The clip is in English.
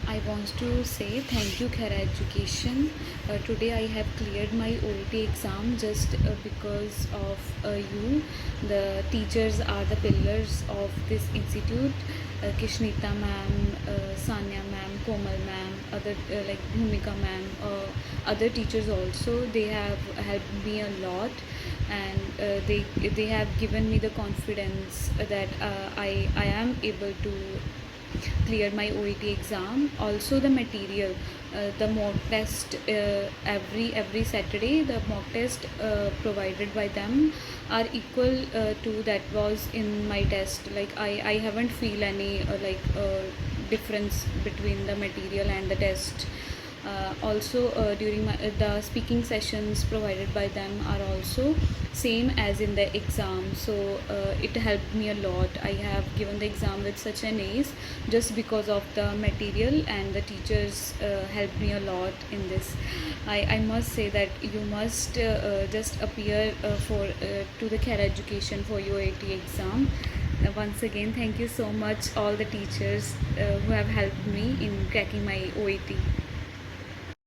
I want to say thank you, Khaira Education. Today I have cleared my OET exam just because of you. The teachers are the pillars of this institute. Kishnita ma'am, Sanya ma'am, Komal ma'am, other like Bhumika ma'am, other teachers also. They have helped me a lot, and they have given me the confidence that I am able to clear my OET exam. Also the material, the mock test, every Saturday the mock test provided by them are equal to that was in my test. Like I haven't feel any difference between the material and the test. Also during the speaking sessions provided by them are also same as in the exam, so it helped me a lot. I have given the exam with such an ace just because of the material, and the teachers helped me a lot in this. I must say that you must just appear to the Khaira Education for your AT exam. Once again, thank you so much all the teachers who have helped me in cracking my OET.